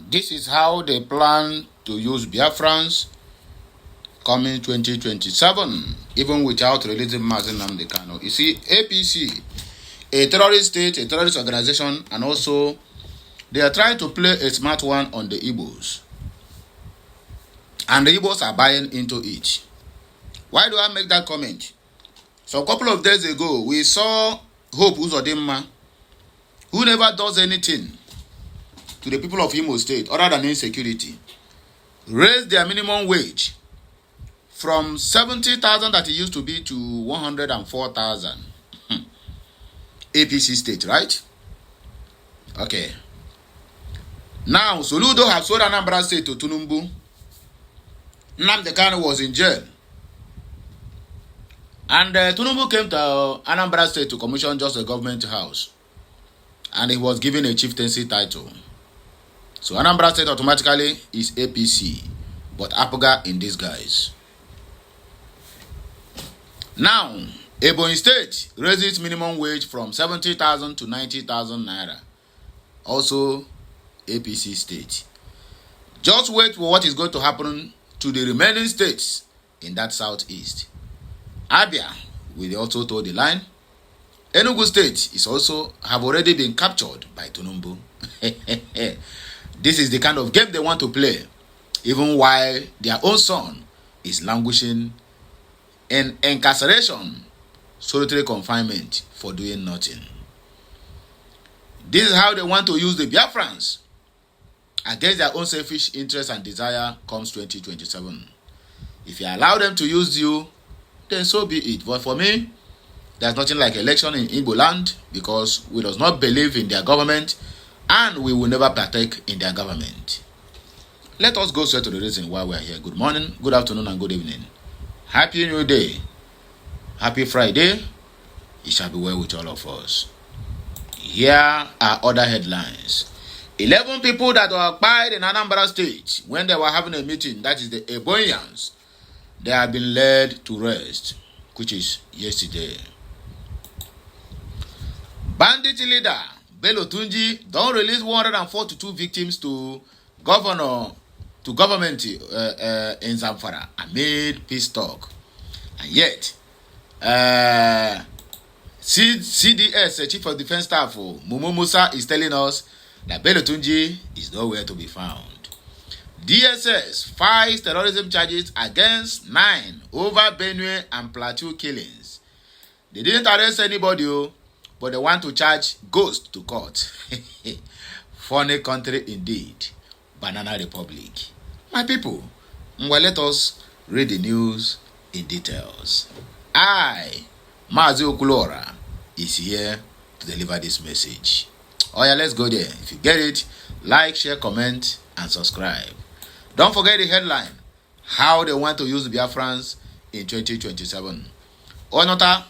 This is how they plan to use Biafrans coming 2027, even without releasing Mazi Nnamdi Kanu. You see, APC, a terrorist state, a terrorist organization, and also they are trying to play a smart one on the Igbos. And the Igbos are buying into it. Why do I make that comment? So a couple of days ago, we saw Hope Uzodinma, who never does anything to the people of Imo State other than insecurity, raise their minimum wage from 70,000 that it used to be to 104,000. APC state, right? Okay. Now, Soludo have sold Anambra State to Tinubu. Nnamdi Kanu was in jail. And Tinubu came to Anambra State to commission just a government house. And he was given a chieftaincy title. So Anambra State automatically is APC, but Apoga in disguise. Now, Ebonyi State raises minimum wage from 70,000 to 90,000 naira. Also, APC state. Just wait for what is going to happen to the remaining states in that southeast. Abia will also toe the line. Enugu State is also have already been captured by Tinubu. This is the kind of game they want to play, even while their own son is languishing in incarceration, solitary confinement for doing nothing. This is how they want to use the Biafrans against their own selfish interest and desire comes 2027. If you allow them to use you, then so be it. But for me, there's nothing like election in Igbo land because we does not believe in their government and we will never partake in their government. Let us go straight to the reason why we are here. Good morning, good afternoon, and good evening. Happy New Day. Happy Friday. It shall be well with all of us. Here are other headlines. 11 people that were occupied in Anambra State when they were having a meeting, that is the Ebonyans, they have been led to rest, which is yesterday. Bandit leader Bello Tunji don't release 142 victims to government in Zamfara amid peace talk. And yet, CDS, Chief of Defense Staff, Mumu Musa, is telling us that Bello Tunji is nowhere to be found. DSS files terrorism charges against 9 over Benue and Plateau killings. They didn't arrest anybody, but they want to charge ghosts to court. Funny country indeed. Banana Republic. My people, well, let us read the news in details. I, Mazi Okulora, is here to deliver this message. Oh yeah, let's go there. If you get it, like, share, comment, and subscribe. Don't forget the headline, how they want to use the Biafrans in 2027. Onota,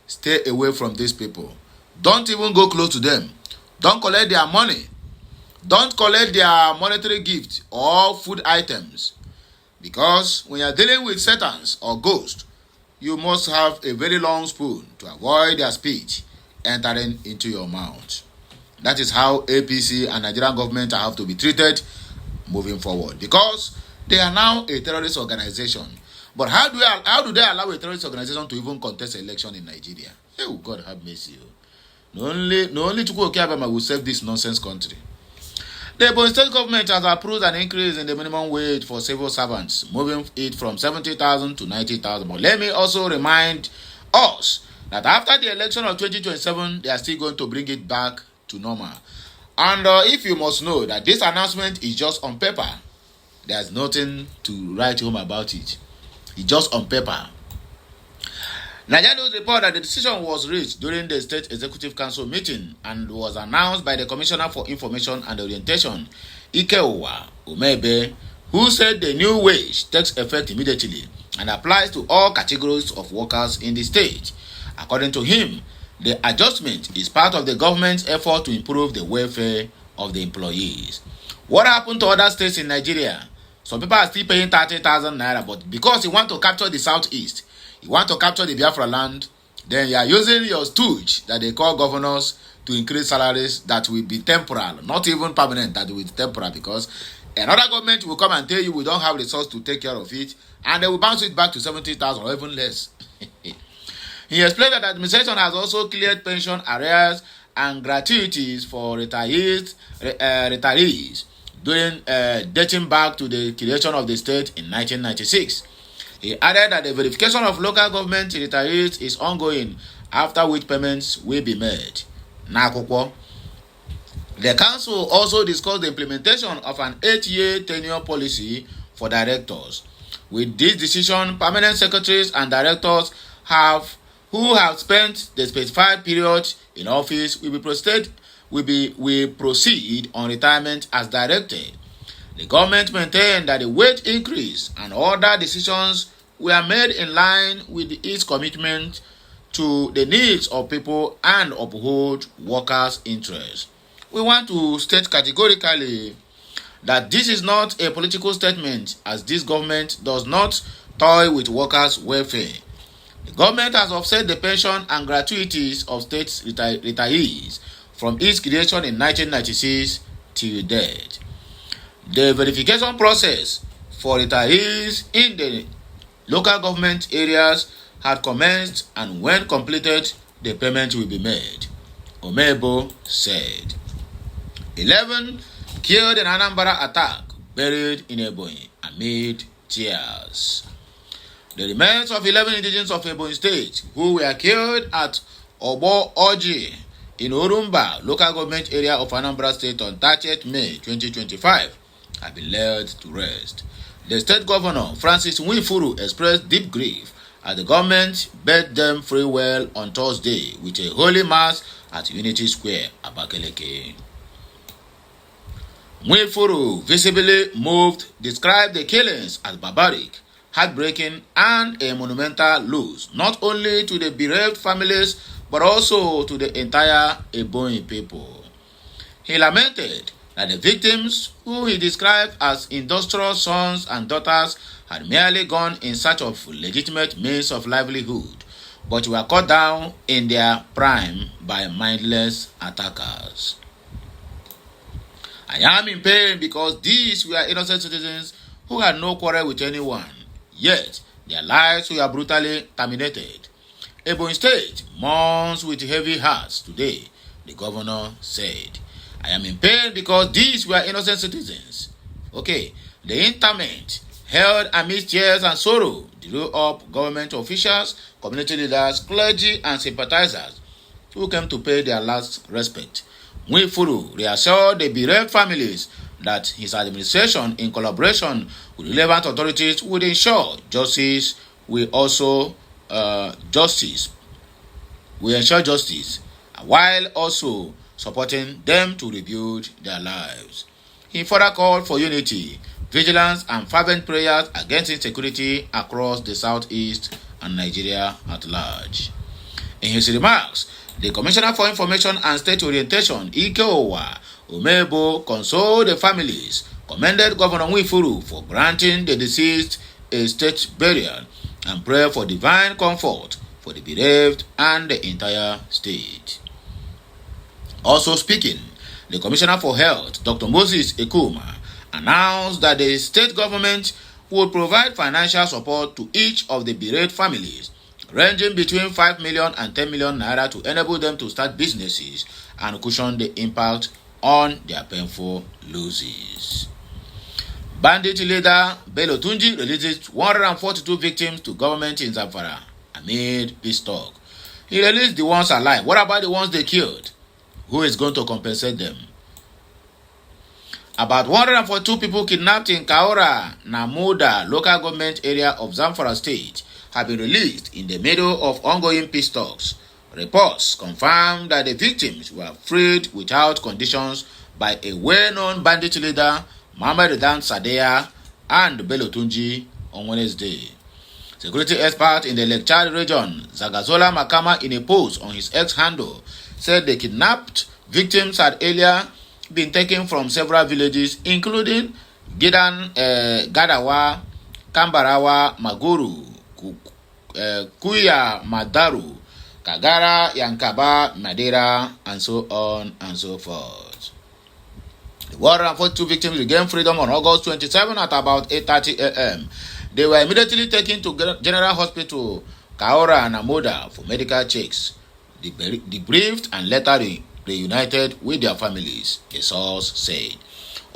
stay away from these people. Don't even go close to them. Don't collect their money. Don't collect their monetary gifts or food items. Because when you're dealing with satans or ghosts, you must have a very long spoon to avoid their speech entering into your mouth. That is how APC and Nigerian government have to be treated moving forward, because they are now a terrorist organization. But how do they allow a terrorist organization to even contest election in Nigeria? Oh, God have mercy. No only Chukwu Okiabama will save this nonsense country. The Ebonyi State government has approved an increase in the minimum wage for civil servants, moving it from 70,000 to 90,000. But let me also remind us that after the election of 2027, they are still going to bring it back to normal. And if you must know that this announcement is just on paper, there's nothing to write home about it. It's just on paper. Nigerian News report that the decision was reached during the State Executive Council meeting and was announced by the Commissioner for Information and Orientation, Ikeowa Umebe, who said the new wage takes effect immediately and applies to all categories of workers in the state. According to him, the adjustment is part of the government's effort to improve the welfare of the employees. What happened to other states in Nigeria? Some people are still paying 30,000 naira, but because you want to capture the southeast, you want to capture the Biafra land, then you are using your stooge that they call governors to increase salaries that will be temporal, not even permanent, that will be temporal, because another government will come and tell you we don't have resources to take care of it, and they will bounce it back to 70,000 or even less. He explained that the administration has also cleared pension arrears and gratuities for retirees during dating back to the creation of the state in 1996. He added that the verification of local government retirees is ongoing, after which payments will be made. N'akwụkwọ, the council also discussed the implementation of an 8-year tenure policy for directors. With this decision, permanent secretaries and directors who have spent the specified period in office will proceed on retirement as directed. The government maintained that the wage increase and other decisions were made in line with its commitment to the needs of people and uphold workers' interests. We want to state categorically that this is not a political statement, as this government does not toy with workers' welfare. The government has offset the pension and gratuities of state retirees from its creation in 1996 till date. The verification process for retirees in the local government areas had commenced, and when completed, the payment will be made, Omebo said. 11 killed in Anambra attack, buried in Ebonyi amid tears. The remains of 11 indigenes of Ebonyi State who were killed at Obo Oji in Orumba, local government area of Anambra State on 30th May 2025 have been laid to rest. The state governor, Francis Nwifuru, expressed deep grief as the government bade them farewell on Thursday with a holy mass at Unity Square, Abakaliki. Nwifuru, visibly moved, described the killings as barbaric, heartbreaking, and a monumental loss, not only to the bereaved families but also to the entire Ebonyi people. He lamented that the victims, who he described as industrious sons and daughters, had merely gone in search of legitimate means of livelihood, but were cut down in their prime by mindless attackers. I am in pain because these were innocent citizens who had no quarrel with anyone, yet their lives were brutally terminated. Ebonyi State mourns with heavy hearts today, the governor said. I am in pain because these were innocent citizens. Okay, the interment held amidst tears and sorrow drew up government officials, community leaders, clergy, and sympathizers who came to pay their last respect. Nwifuru reassured the bereaved families that his administration, in collaboration with relevant authorities, would ensure justice, while also supporting them to rebuild their lives. He further called for unity, vigilance, and fervent prayers against insecurity across the southeast and Nigeria at large. In his remarks, the Commissioner for Information and State Orientation, Ike Owa Omebo, consoled the families, commended Governor Nwifuru for granting the deceased a state burial, and prayed for divine comfort for the bereaved and the entire state. Also speaking, the Commissioner for Health, Dr. Moses Ekuma, announced that the state government would provide financial support to each of the bereaved families, ranging between 5 million and 10 million naira, to enable them to start businesses and cushion the impact on their painful losses. Bandit leader Bello Tunji released 142 victims to government in Zamfara amid peace talk. He released the ones alive. What about the ones they killed? Who is going to compensate them? About 142 people kidnapped in Kaura, Namuda, local government area of Zamfara State, have been released in the middle of ongoing peace talks. Reports confirm that the victims were freed without conditions by a well-known bandit leader, Muhammad Redan Sadea, and Bello Tunji on Wednesday. Security expert in the Lake Chad region, Zagazola Makama, in a post on his X handle, said the kidnapped victims had earlier been taken from several villages, including Gidan, Gadawa, Kambarawa, Maguru, Kuya Madaru, Kagara, Yankaba, Madeira, and so on and so forth. The 142 victims regained freedom on August 27 at about 8:30 a.m. They were immediately taken to General Hospital, Kaora and Amoda for medical checks. Debriefed and later reunited with their families, a source said.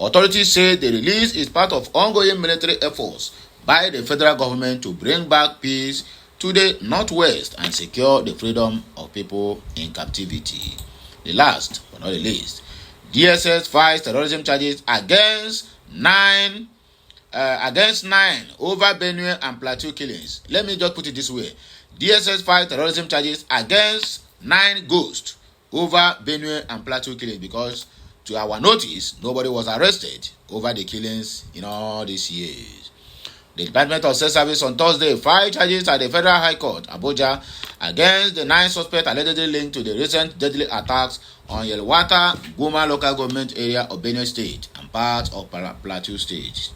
Authorities say the release is part of ongoing military efforts by the federal government to bring back peace to the Northwest and secure the freedom of people in captivity. The last but not the least, DSS files terrorism charges against nine over Benue and Plateau killings. Let me just put it this way. DSS files terrorism charges against 9 ghosts over Benue and Plateau killings, because to our notice, nobody was arrested over the killings in all these years. The Department of State Service on Thursday filed charges at the Federal High Court, Abuja, against the 9 suspects allegedly linked to the recent deadly attacks on Yelwata, Guma local government area of Benue State and parts of Plateau State.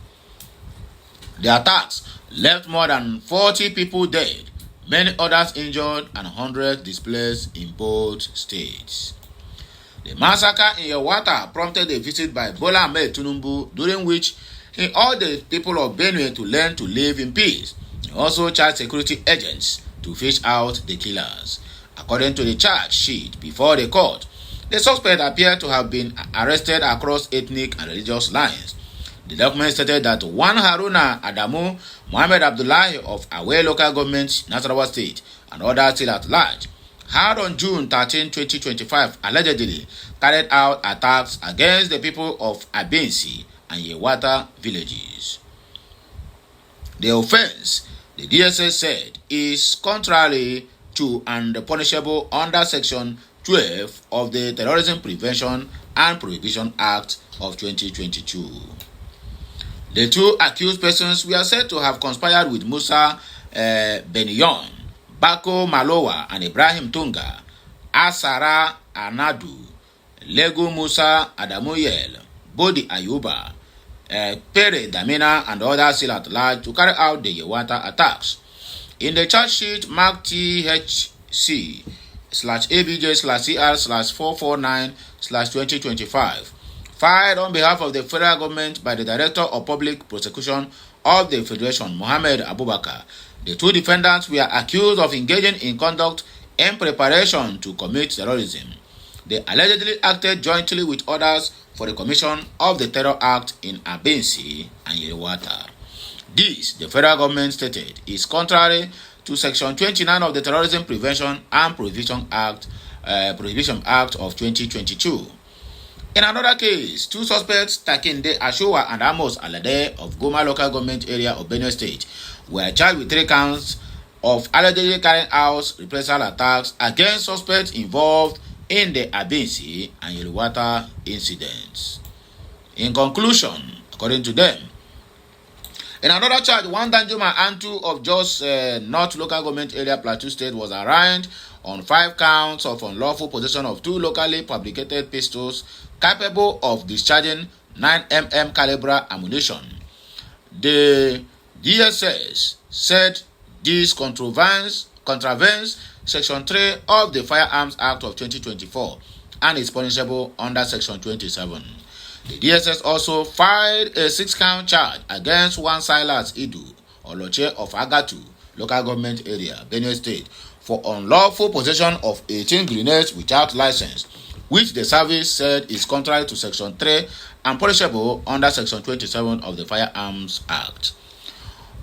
The attacks left more than 40 people dead, many others injured, and hundreds displaced in both states. The massacre in Yelwata prompted a visit by Bola Ahmed Tinubu, during which he urged the people of Benue to learn to live in peace. He also charged security agents to fish out the killers. According to the charge sheet before the court, the suspect appeared to have been arrested across ethnic and religious lines. The document stated that one Haruna Adamu Muhammad Abdullahi of Awe local government, Nasarawa State, and others still at large, had on June 13, 2025, allegedly carried out attacks against the people of Abensi and Yewata villages. The offense, the DSS said, is contrary to and punishable under Section 12 of the Terrorism Prevention and Prohibition Act of 2022. The 2 accused persons were said to have conspired with Musa Beniyon, Bako Malowa, and Ibrahim Tunga, Asara Anadu, Lego Musa Adamuyel, Bodi Ayuba, Pere Damina, and others still at large to carry out the Yewata attacks. In the charge sheet marked THC/ABJ/CR/449/2025, filed on behalf of the federal government by the Director of Public Prosecution of the Federation, Mohammed Abubakar, the 2 defendants were accused of engaging in conduct in preparation to commit terrorism. They allegedly acted jointly with others for the commission of the Terror Act in Abensi and Yelwata. This, the federal government stated, is contrary to Section 29 of the Terrorism Prevention and Prohibition Act of 2022. In another case, 2 suspects, Takinde Ashowa and Amos Alade of Goma local government area of Benue State, were charged with 3 counts of allegedly carrying out reprisal attacks against suspects involved in the Abensi and Yelwata incidents. In conclusion, according to them, in another charge, one Danjuma Antu of Jos North local government area, Plateau State, was arraigned on 5 counts of unlawful possession of 2 locally fabricated pistols capable of discharging 9mm caliber ammunition. The DSS said this contravenes Section 3 of the Firearms Act of 2024 and is punishable under Section 27. The DSS also filed a 6-count charge against one Silas Idu Oloche of Agatu local government area, Benue State, for unlawful possession of 18 grenades without license, which the service said is contrary to Section 3 and punishable under Section 27 of the Firearms Act.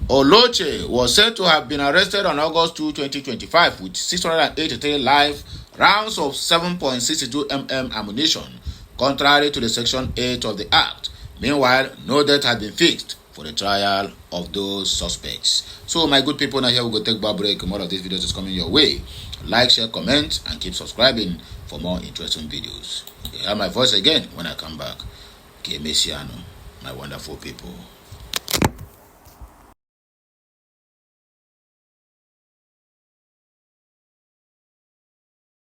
Oloche was said to have been arrested on August 2, 2025 with 683 live rounds of 7.62 mm ammunition, contrary to the Section 8 of the Act. Meanwhile, no date had been fixed for the trial of those suspects. So, my good people, now here we go take a break. More of these videos is coming your way. Like, share, comment, and keep subscribing for more interesting videos. You hear my voice again when I come back. Okay, Messiano, my wonderful people.